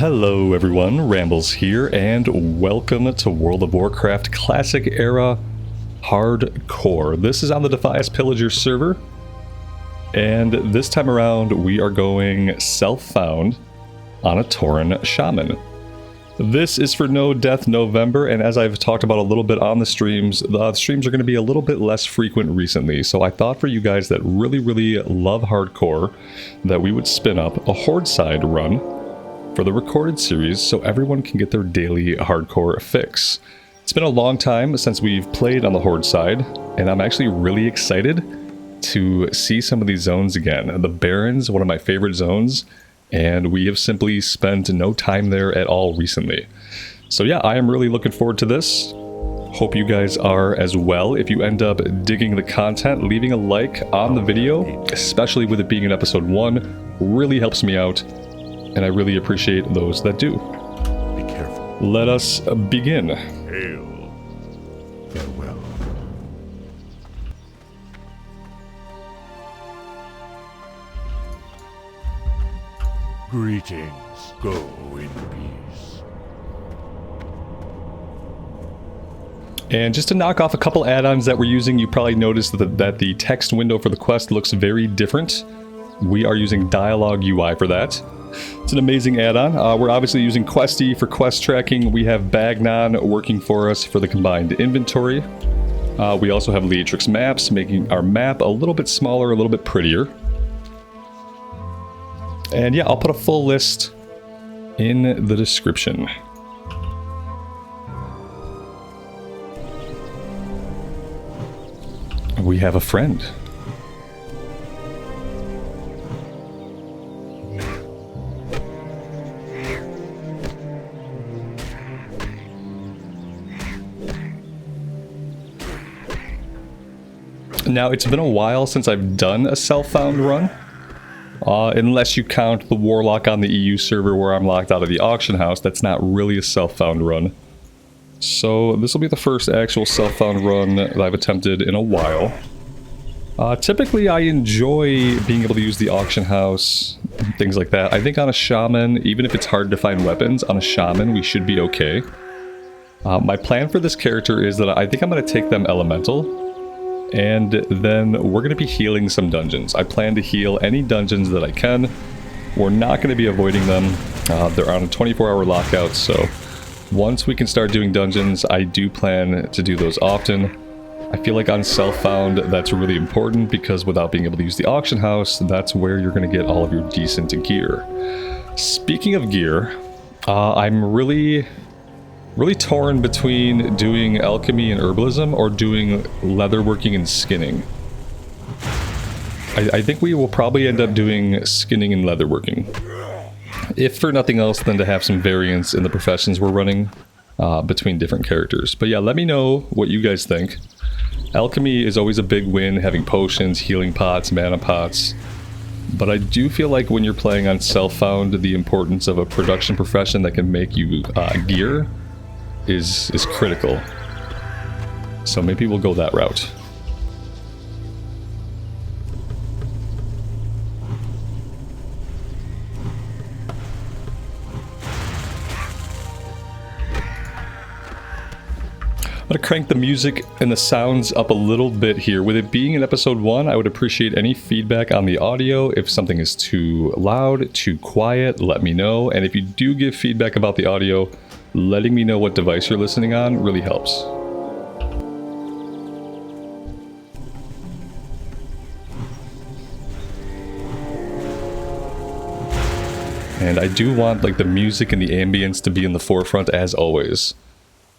Hello everyone, Rambles here, and welcome to World of Warcraft Classic Era Hardcore. This is on the Defias Pillager server, and this time around we are going self-found on a Tauren Shaman. This is for No Death November, and as I've talked about a little bit on the streams are going to be a little bit less frequent recently, so I thought for you guys that really love hardcore that we would spin up a Horde side run for the recorded series so everyone can get their daily hardcore fix. It's been a long time since we've played on the Horde side, and I'm actually really excited to see some of these zones again. The Barrens, one of my favorite zones, and we have simply spent no time there at all recently. So yeah, I am really looking forward to this. Hope you guys are as well. If you end up digging the content, leaving a like on the video, especially with it being in episode 1, really helps me out. And I really appreciate those that do. Be careful. Let us begin. Hail. Farewell. Greetings. Go in peace. And just to knock off a couple add-ons that we're using, you probably noticed that the text window for the quest looks very different. We are using Dialgoue UI for that. It's an amazing add-on. We're obviously using Questie for quest tracking. We have Bagnon working for us for the combined inventory. We also have Leatrix maps, making our map a little bit smaller, a little bit prettier. And yeah, I'll put a full list in the description. We have a friend. Now, it's been a while since I've done a self-found run, unless you count the Warlock on the EU server where I'm locked out of the auction house. That's not really a self-found run. So this will be the first actual self-found run that I've attempted in a while. Typically, I enjoy being able to use the auction house, things like that. I think on a Shaman, even if it's hard to find weapons, on a Shaman we should be okay. My plan for this character is that I think I'm going to take them elemental. And then we're going to be healing some dungeons. I plan to heal any dungeons that I can. We're not going to be avoiding them. They're on a 24-hour lockout, so once we can start doing dungeons, I do plan to do those often. I feel like on self-found, that's really important because without being able to use the auction house, that's where you're going to get all of your decent gear. Speaking of gear, I'm really torn between doing alchemy and herbalism or doing leatherworking and skinning. I think we will probably end up doing skinning and leatherworking. If for nothing else than to have some variance in the professions we're running between different characters. But yeah, let me know what you guys think. Alchemy is always a big win, having potions, healing pots, mana pots. But I do feel like when you're playing on self-found, the importance of a production profession that can make you gear is critical. So maybe we'll go that route. I'm going to crank the music and the sounds up a little bit here. With it being in episode 1, I would appreciate any feedback on the audio. If something is too loud, too quiet, let me know. And if you do give feedback about the audio, letting me know what device you're listening on really helps. And I do want like the music and the ambience to be in the forefront as always.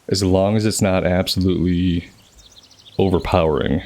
As long as it's not absolutely overpowering.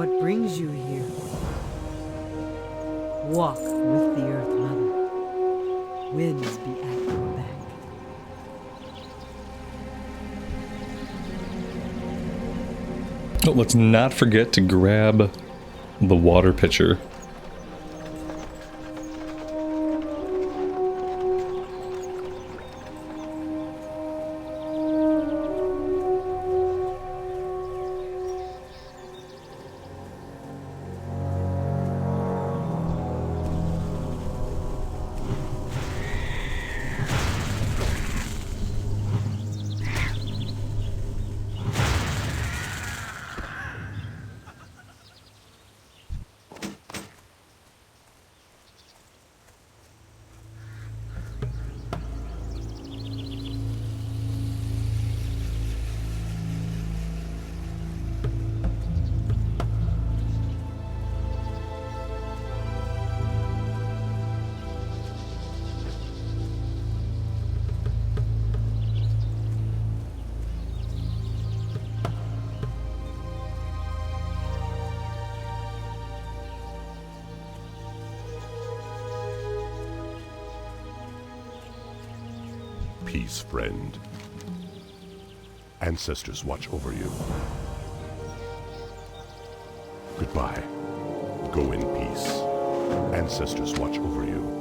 What brings you here? Walk with the Earth Mother. Winds be at your back. Oh, let's not forget to grab the water pitcher. Peace, friend. Ancestors watch over you. Goodbye. Go in peace. Ancestors watch over you.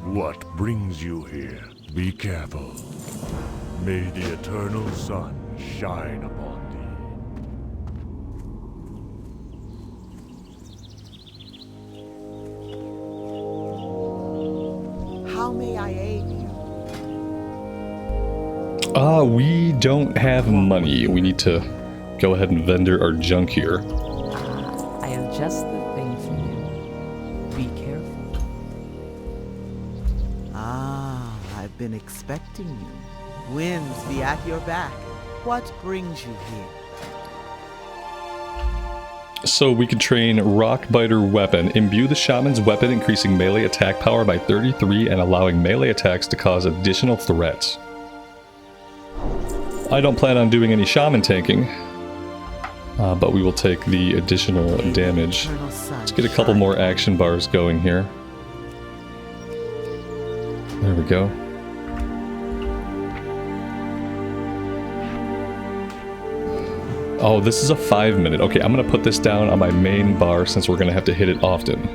What brings you here? Be careful. May the eternal sun shine upon thee. How may I aid you? We don't have money. We need to go ahead and vendor our junk here. I have just the thing for you. Be careful. I've been expecting you. Winds be at your back. What brings you here? So we can train Rockbiter Weapon. Imbue the Shaman's weapon, increasing melee attack power by 33 and allowing melee attacks to cause additional threats. I don't plan on doing any Shaman tanking, but we will take the additional damage. Let's get a couple more action bars going here. There we go. Oh, this is a 5-minute. Okay, I'm going to put this down on my main bar since we're going to have to hit it often.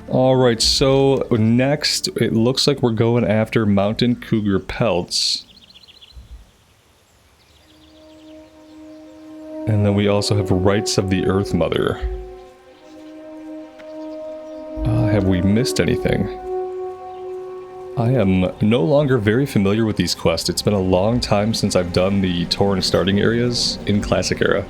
Alright, so next, it looks like we're going after Mountain Cougar pelts. And then we also have Rites of the Earth Mother. Have we missed anything? I am no longer very familiar with these quests. It's been a long time since I've done the Tauren starting areas in Classic Era.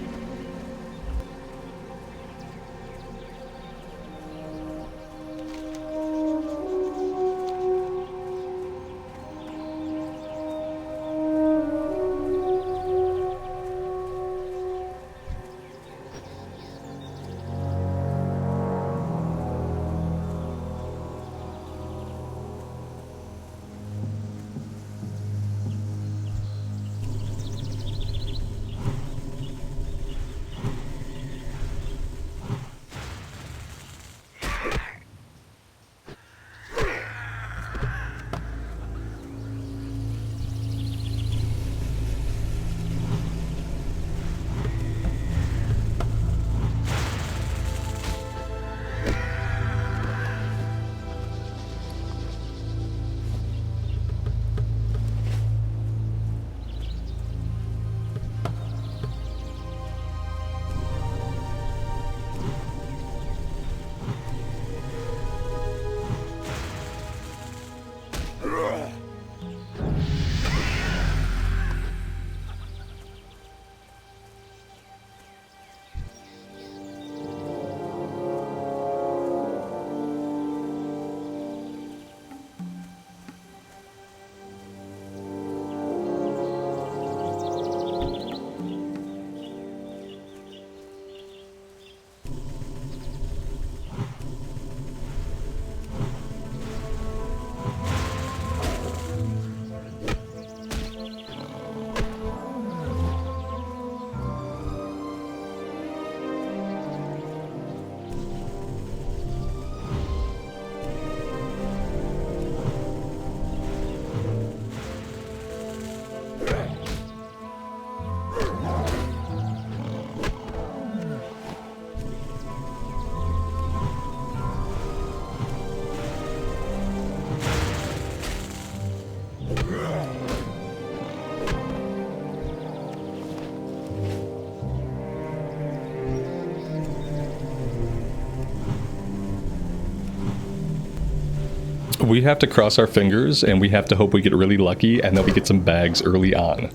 We have to cross our fingers, and we have to hope we get really lucky and that we get some bags early on.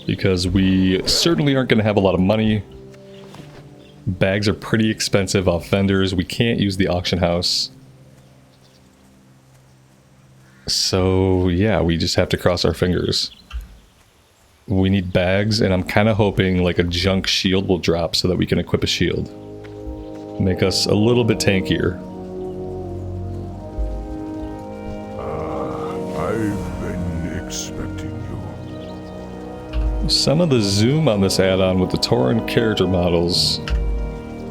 Because we certainly aren't going to have a lot of money. Bags are pretty expensive off vendors. We can't use the auction house. So, yeah, we just have to cross our fingers. We need bags, and I'm kind of hoping like a junk shield will drop so that we can equip a shield. Make us a little bit tankier. I've been expecting you. Some of the zoom on this add-on with the Tauren character models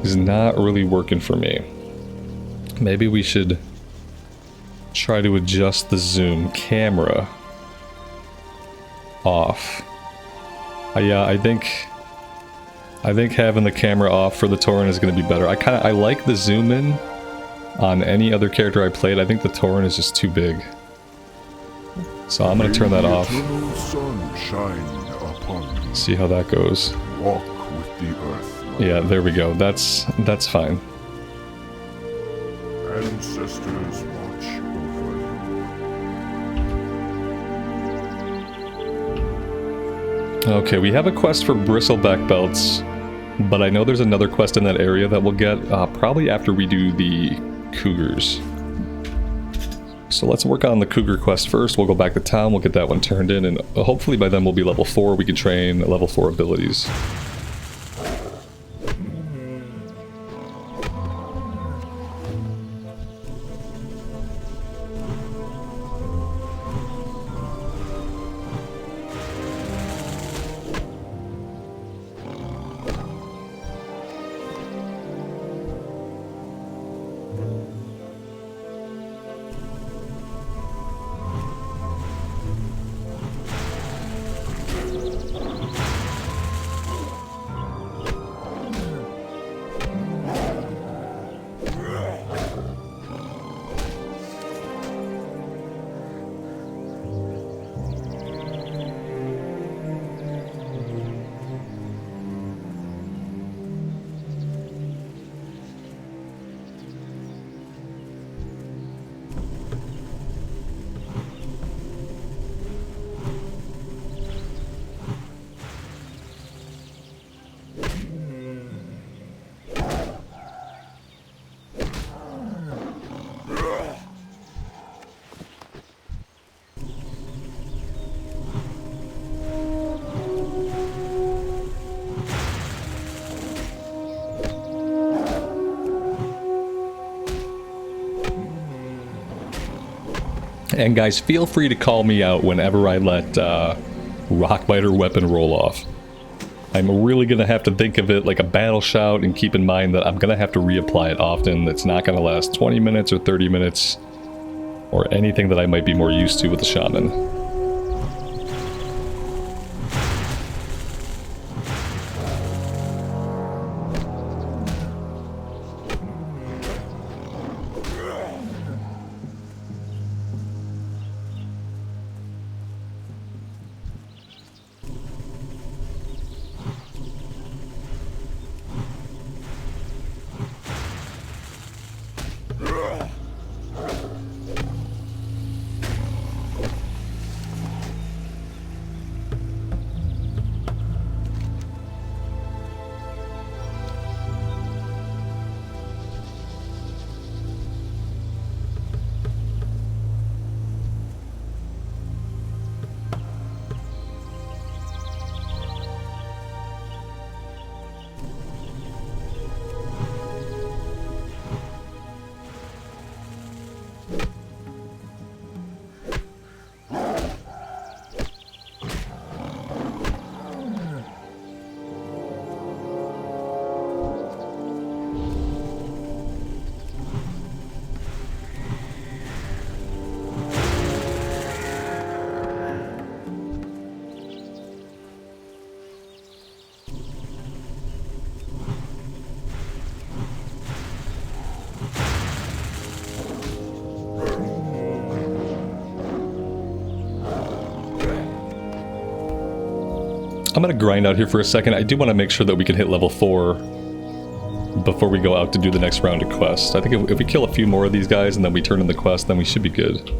is not really working for me. Maybe we should try to adjust the zoom camera off. Yeah, I think having the camera off for the Tauren is going to be better. I like the zoom in on any other character I played. I think the Tauren is just too big. So I'm going to turn that off. Sun shine upon you. See how that goes. Walk with the earth. Yeah, there we go. That's fine. Ancestors watch over you. Okay, we have a quest for Bristleback belts, but I know there's another quest in that area that we'll get probably after we do the cougars. So let's work on the cougar quest first. We'll go back to town, we'll get that one turned in, and hopefully by then we'll be level 4. We can train level 4 abilities. And guys, feel free to call me out whenever I let Rockbiter weapon roll off. I'm really going to have to think of it like a battle shout and keep in mind that I'm going to have to reapply it often. It's not going to last 20 minutes or 30 minutes or anything that I might be more used to with the shaman. I'm going to grind out here for a second. I do want to make sure that we can hit level 4 before we go out to do the next round of quests. I think if we kill a few more of these guys and then we turn in the quest, then we should be good.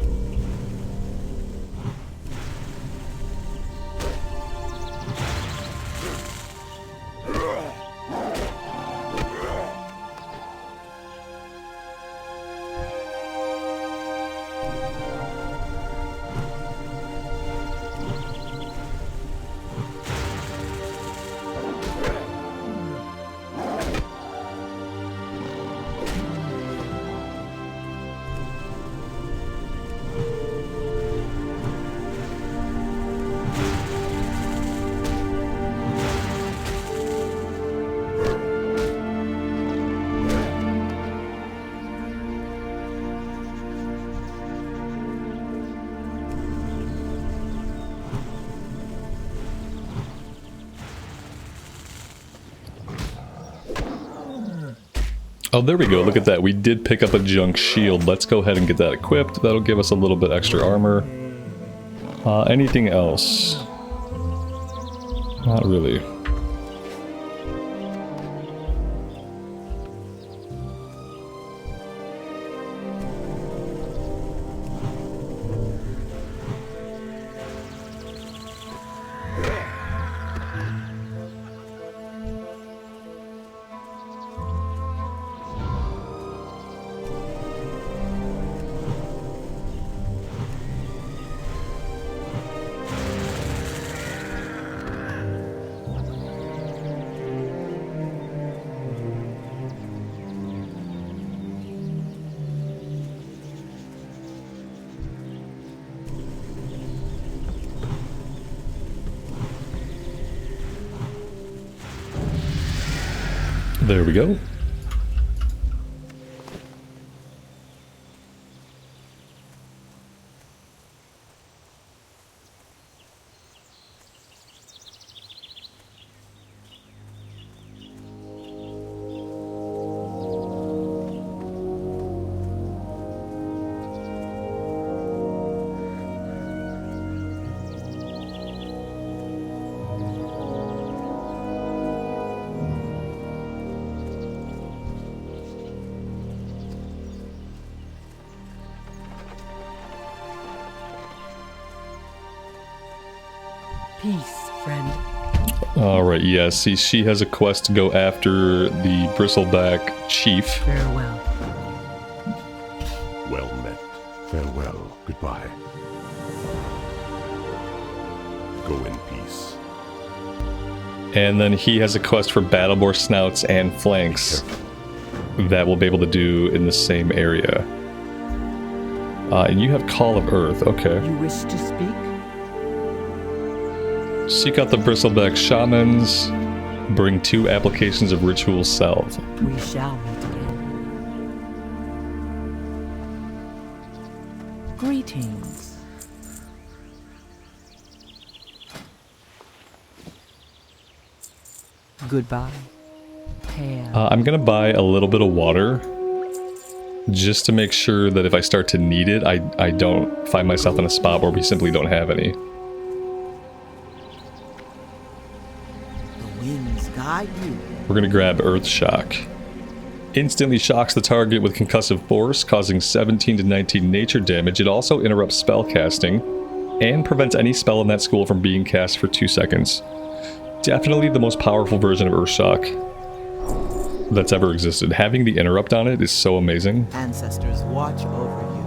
Oh, there we go. Look at that. We did pick up a junk shield. Let's go ahead and get that equipped. That'll give us a little bit extra armor. Anything else? Not really. There we go. Peace, friend. Alright, yeah, see, she has a quest to go after the Bristleback chief. Farewell. Well met. Farewell. Goodbye. Go in peace. And then he has a quest for Battleboar snouts and flanks that we'll be able to do in the same area. And you have Call of Earth, okay. You wish to speak? Seek out the Bristleback Shamans. Bring 2 applications of Ritual Salve. We shall meet again. Greetings. Goodbye. Hail. I'm gonna buy a little bit of water just to make sure that if I start to need it, I don't find myself in a spot where we simply don't have any. Guide you. We're gonna grab Earth Shock. Instantly shocks the target with concussive force, causing 17 to 19 nature damage. It also interrupts spell casting and prevents any spell in that school from being cast for 2 seconds. Definitely the most powerful version of Earth Shock that's ever existed. Having the interrupt on it is so amazing. Ancestors watch over you.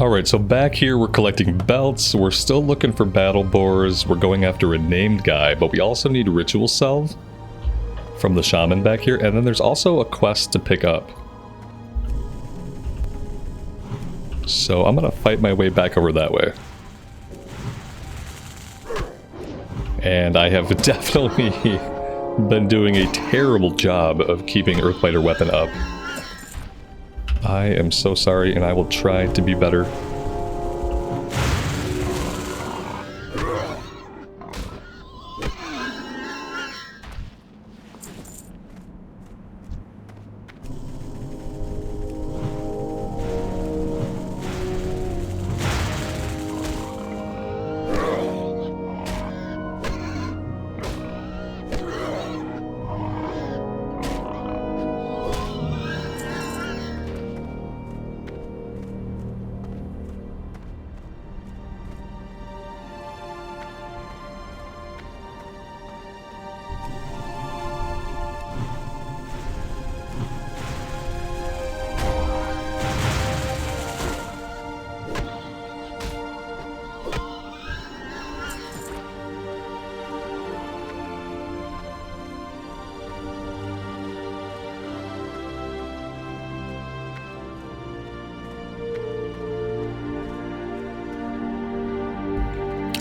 Alright, so back here we're collecting belts, we're still looking for battle boars, we're going after a named guy, but we also need ritual salve from the shaman back here, and then there's also a quest to pick up. So I'm gonna fight my way back over that way. And I have definitely been doing a terrible job of keeping Earthbiter weapon up. I am so sorry, and I will try to be better.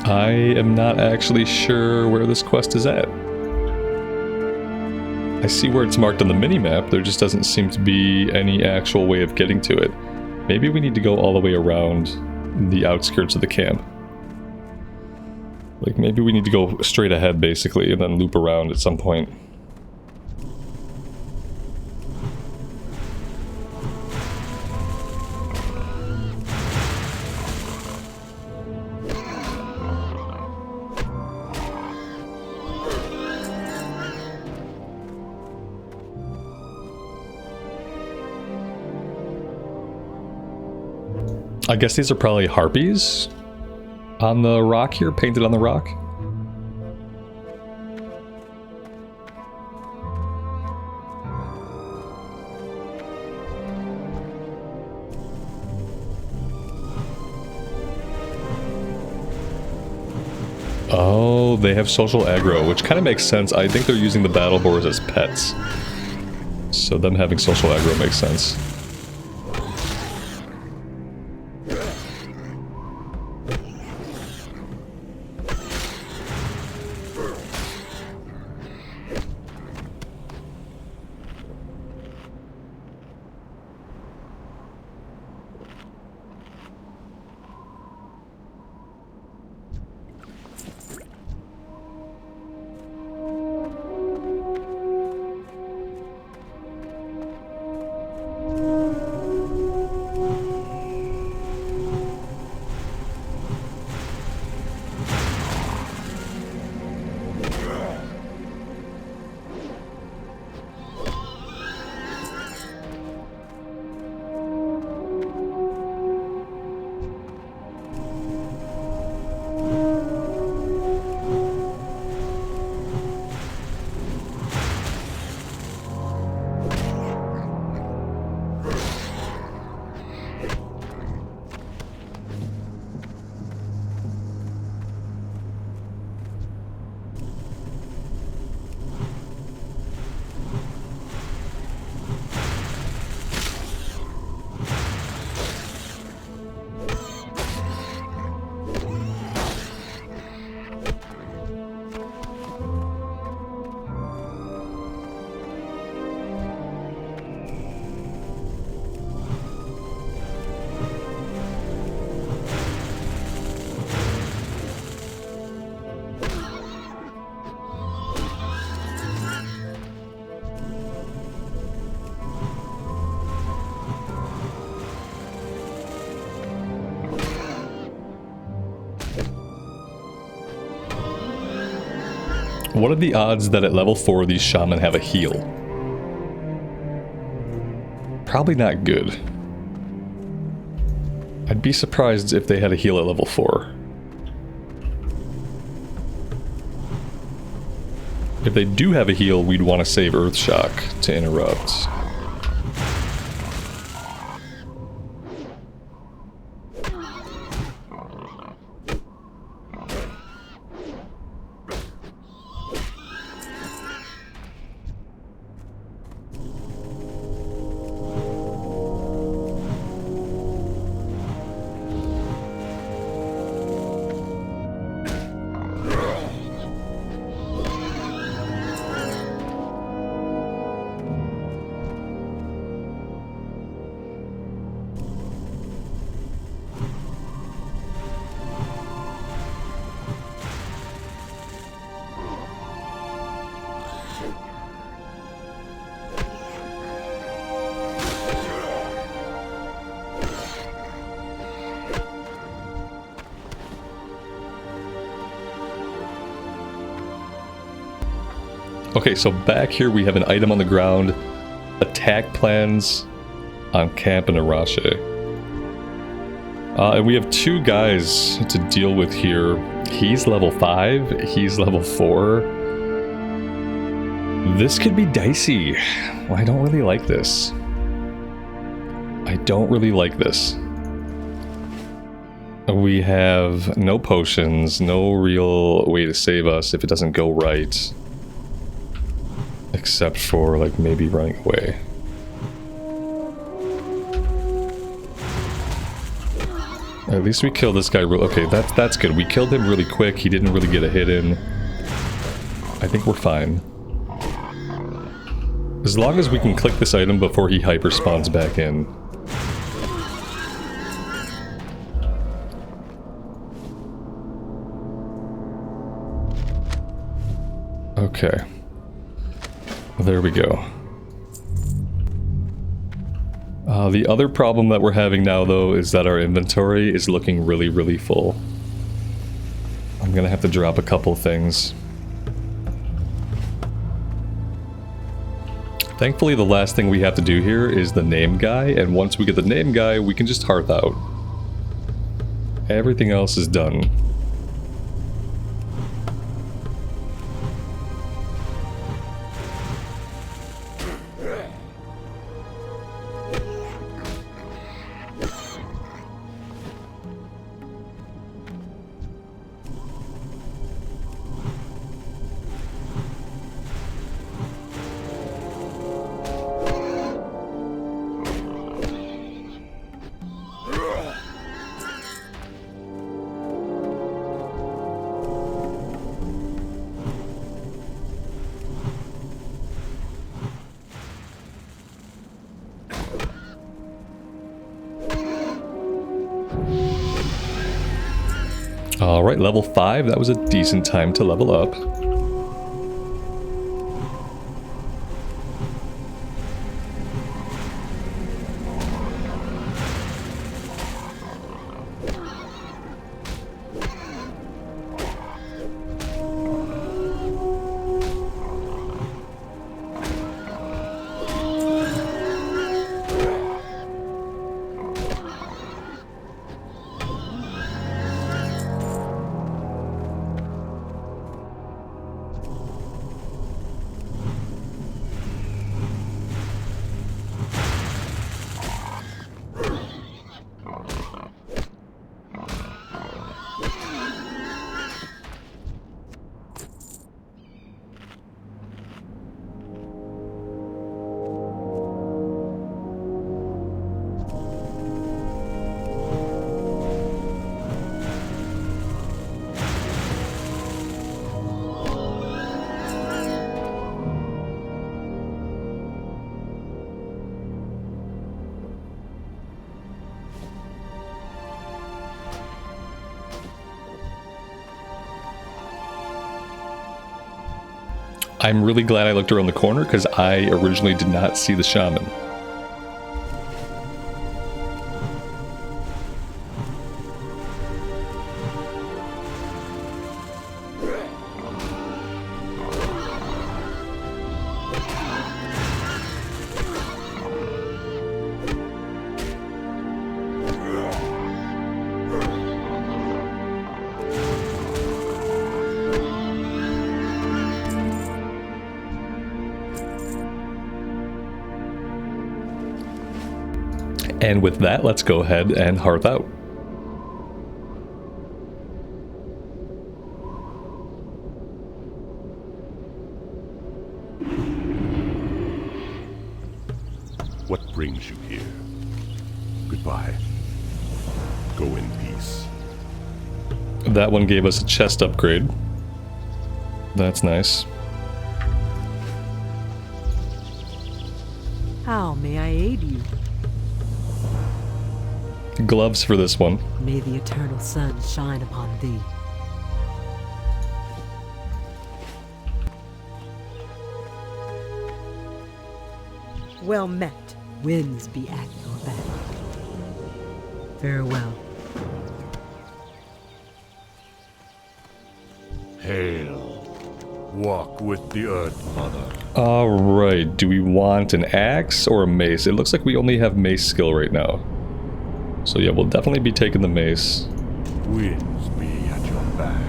I am not actually sure where this quest is at. I see where it's marked on the minimap, there just doesn't seem to be any actual way of getting to it. Maybe we need to go all the way around the outskirts of the camp. Like, maybe we need to go straight ahead, basically, and then loop around at some point. I guess these are probably harpies on the rock here, painted on the rock. Oh, they have social aggro, which kind of makes sense. I think they're using the battle boars as pets. So them having social aggro makes sense. What are the odds that at level 4 these shaman have a heal? Probably not good. I'd be surprised if they had a heal at level 4. If they do have a heal, we'd want to save Earthshock to interrupt. Okay, so back here we have an item on the ground. Attack plans on Camp and Arache. And we have 2 guys to deal with here. He's level 5, he's level 4. This could be dicey. I don't really like this. I don't really like this. We have no potions, no real way to save us if it doesn't go right. Except for, like, maybe running away. At least we killed this guy okay, that's good. We killed him really quick. He didn't really get a hit in. I think we're fine. As long as we can click this item before he hyper spawns back in. Okay. There we go. The other problem that we're having now, though, is that our inventory is looking really, really full. I'm gonna have to drop a couple things. Thankfully, the last thing we have to do here is the name guy, and once we get the name guy, we can just hearth out. Everything else is done. Alright, level 5, that was a decent time to level up. I'm really glad I looked around the corner because I originally did not see the shaman. And with that, let's go ahead and hearth out. What brings you here? Goodbye. Go in peace. That one gave us a chest upgrade. That's nice. How may I aid you? Gloves for this one. May the eternal sun shine upon thee. Well met. Winds be at your back. Farewell. Hail. Walk with the Earth Mother. Alright, do we want an axe or a mace? It looks like we only have mace skill right now. So yeah, we'll definitely be taking the mace. Winds be at your back.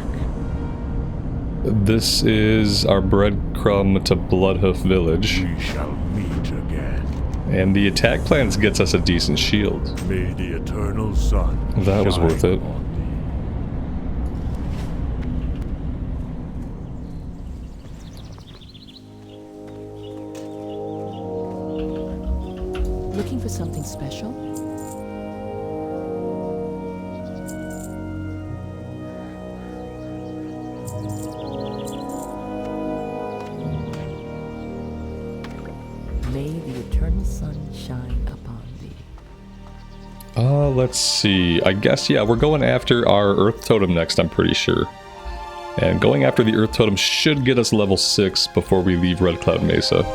This is our breadcrumb to Bloodhoof Village. We shall meet again. And the attack plans gets us a decent shield. May the eternal sun That was shine worth it. on Looking for something special? May the eternal sun shine upon thee. Let's see. I guess, yeah, we're going after our Earth Totem next, I'm pretty sure. And going after the Earth Totem should get us level 6 before we leave Red Cloud Mesa.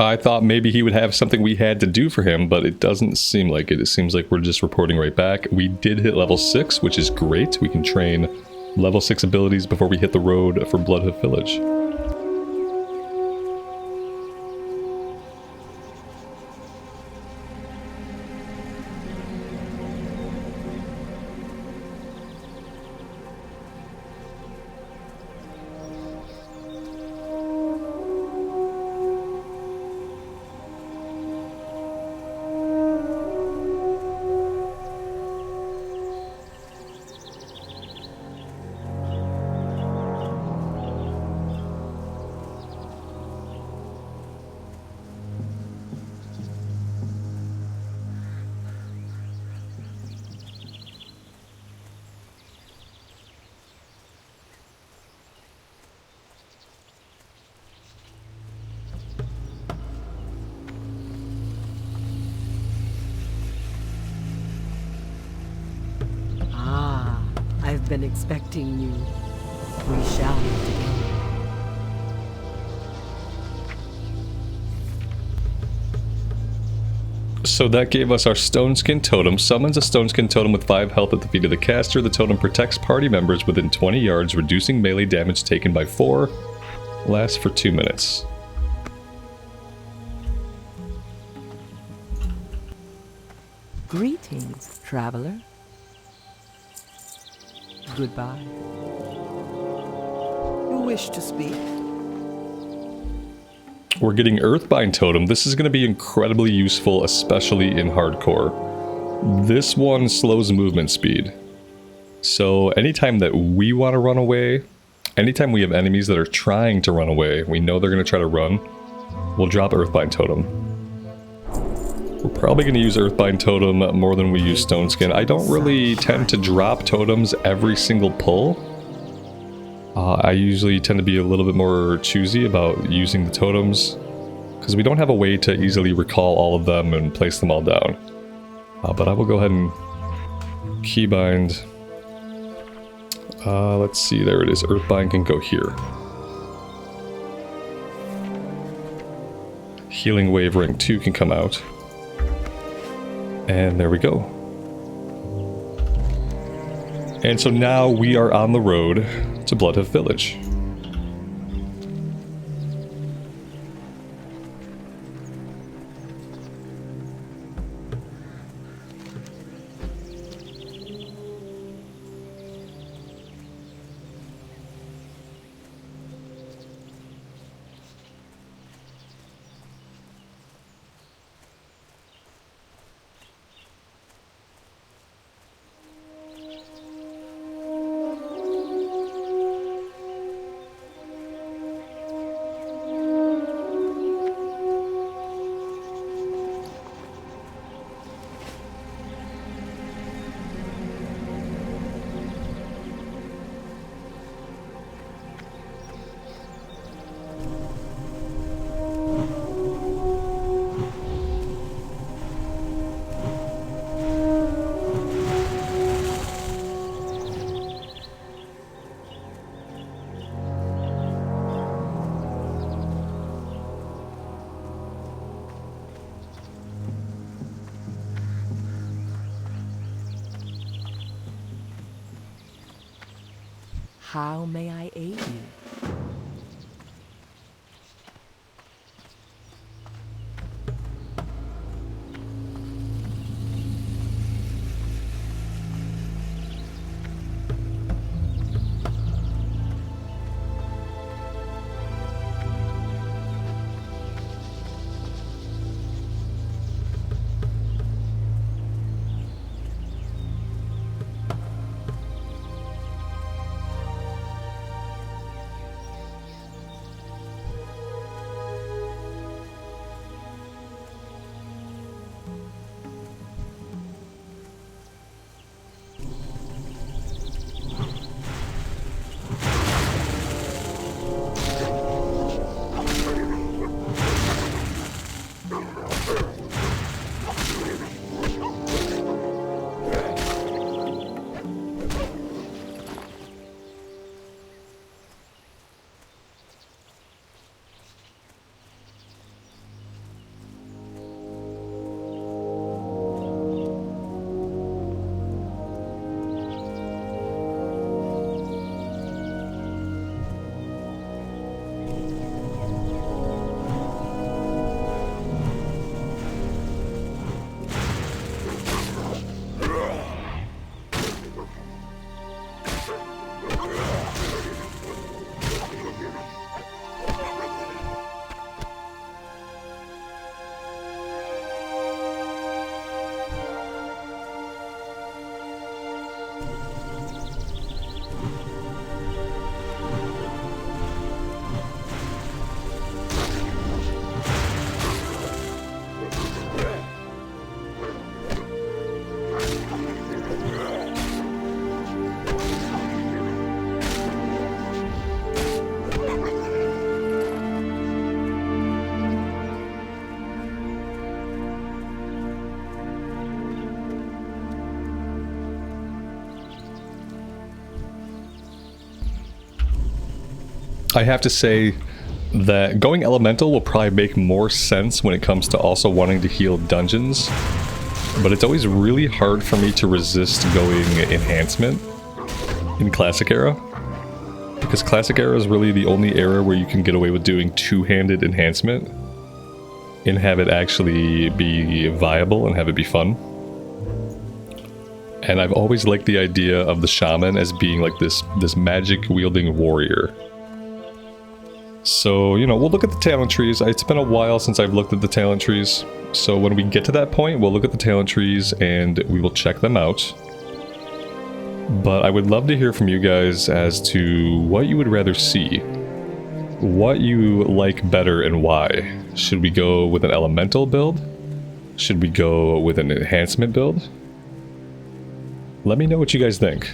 I thought maybe he would have something we had to do for him, but it doesn't seem like it. It seems like we're just reporting right back. We did hit level 6, which is great. We can train level 6 abilities before we hit the road for Bloodhoof Village. I've been expecting you. We shall meet again. So that gave us our Stoneskin Totem. Summons a Stoneskin Totem with 5 health at the feet of the caster. The totem protects party members within 20 yards, reducing melee damage taken by 4. Lasts for 2 minutes. Greetings, traveler. Goodbye. You wish to speak? We're getting Earthbind Totem. This is going to be incredibly useful, especially in hardcore. This one slows movement speed. So anytime that we want to run away anytime we have enemies that are trying to run away, we know they're going to try to run, we'll drop Earthbind Totem. We're probably going to use Earthbind Totem more than we use Stone Skin. I don't really tend to drop totems every single pull. I usually tend to be a little bit more choosy about using the totems, because we don't have a way to easily recall all of them and place them all down. But I will go ahead and keybind. Let's see, there it is. Earthbind can go here. Healing Wave Ring 2 can come out. And there we go. And so now we are on the road to Bloodhoof Village. How may I aid you? I have to say that going elemental will probably make more sense when it comes to also wanting to heal dungeons, but it's always really hard for me to resist going enhancement in Classic Era, because Classic Era is really the only era where you can get away with doing two-handed enhancement and have it actually be viable and have it be fun. And I've always liked the idea of the shaman as being like this magic-wielding warrior. So, you know, we'll look at the talent trees. It's been a while since I've looked at the talent trees. So when we get to that point, we'll look at the talent trees and we will check them out. But I would love to hear from you guys as to what you would rather see. What you like better and why. Should we go with an elemental build? Should we go with an enhancement build? Let me know what you guys think.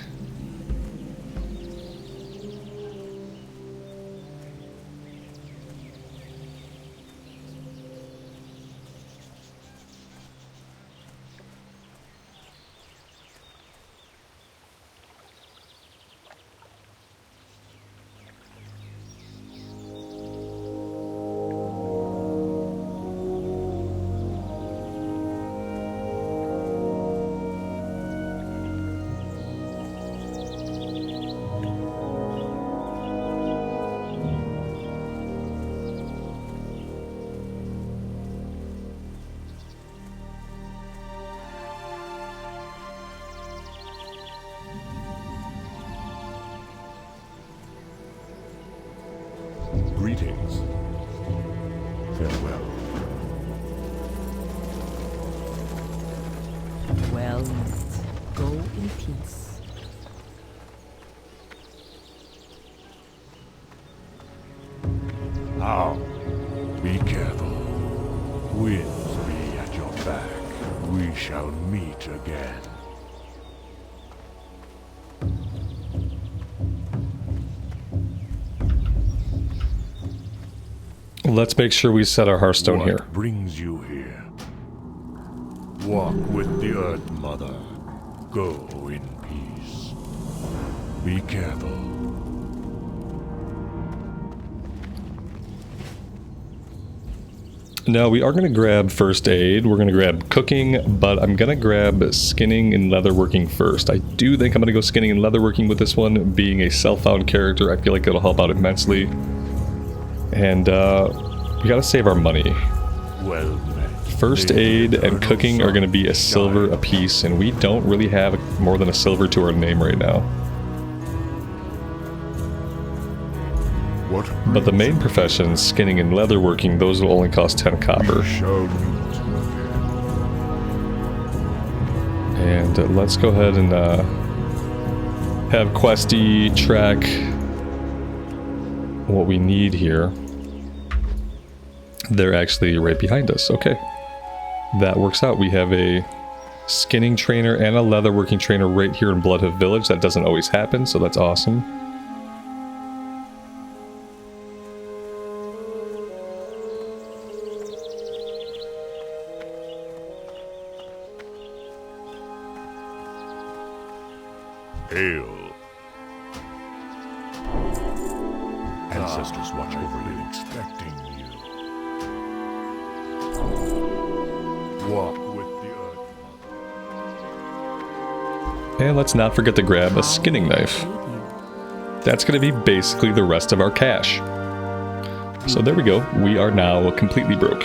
Greetings. Farewell. Well met. Go in peace. Now, be careful. Winds be at your back. We shall meet again. Let's make sure we set our Hearthstone What here. brings you here? Walk with the Earth Mother. Go in peace. Be careful. Now we are going to grab first aid, we're going to grab cooking, but I'm going to grab skinning and leatherworking first. I do think I'm going to go skinning and leatherworking with this one. Being a self-found character, I feel like it'll help out immensely. And we got to save our money. Well met. First aid and cooking are going to be a silver a piece, and we don't really have more than a silver to our name right now. What But the main professions, skinning and leatherworking, those will only cost 10 copper. shall meet again. And let's go ahead and have Questie track what we need here. They're actually right behind us. Okay. That works out. We have a skinning trainer and a leatherworking trainer right here in Bloodhoof Village. That doesn't always happen, so that's awesome. Hail. Ancestors watch over you. Expecting you. Walk with the Earth Mother. And let's not forget to grab a skinning knife. Aid you. That's going to be basically the rest of our cash. So there we go. We are now completely broke.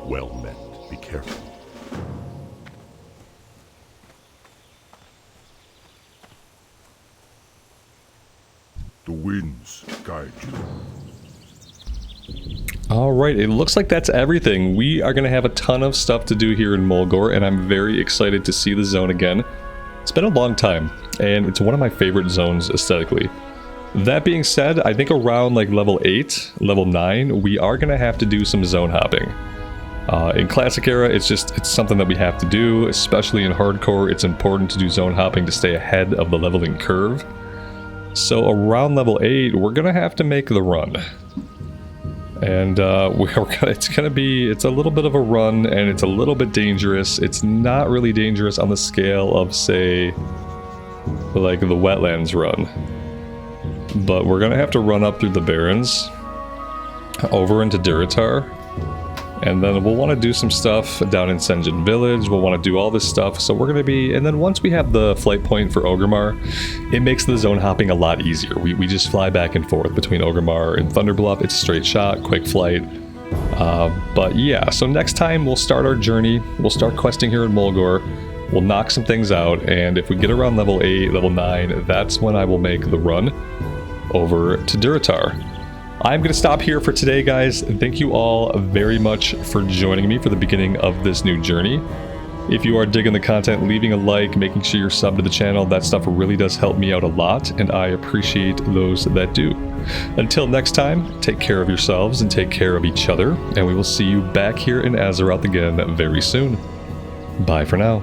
Well met. Be careful. The winds guide you. Alright, it looks like that's everything. We are going to have a ton of stuff to do here in Mulgore, and I'm very excited to see the zone again. It's been a long time, and it's one of my favorite zones aesthetically. That being said, I think around like level 8, level 9, we are going to have to do some zone hopping. In Classic Era, it's something that we have to do, especially in Hardcore. It's important to do zone hopping to stay ahead of the leveling curve. So around level 8, we're going to have to make the run. And it's a little bit of a run, and it's a little bit dangerous. It's not really dangerous on the scale of, say, like the Wetlands run. But we're going to have to run up through the Barrens, over into Durotar. And then we'll want to do some stuff down in Sen'jin Village. We'll want to do all this stuff. So we're going to be... And then once we have the flight point for Orgrimmar, it makes the zone hopping a lot easier. We just fly back and forth between Orgrimmar and Thunderbluff. It's a straight shot, quick flight. But yeah, so next time we'll start our journey. We'll start questing here in Mulgore. We'll knock some things out, and if we get around level 8, level 9, that's when I will make the run over to Durotar. I'm going to stop here for today, guys. Thank you all very much for joining me for the beginning of this new journey. If you are digging the content, leaving a like, making sure you're subbed to the channel, that stuff really does help me out a lot, and I appreciate those that do. Until next time, take care of yourselves and take care of each other, and we will see you back here in Azeroth again very soon. Bye for now.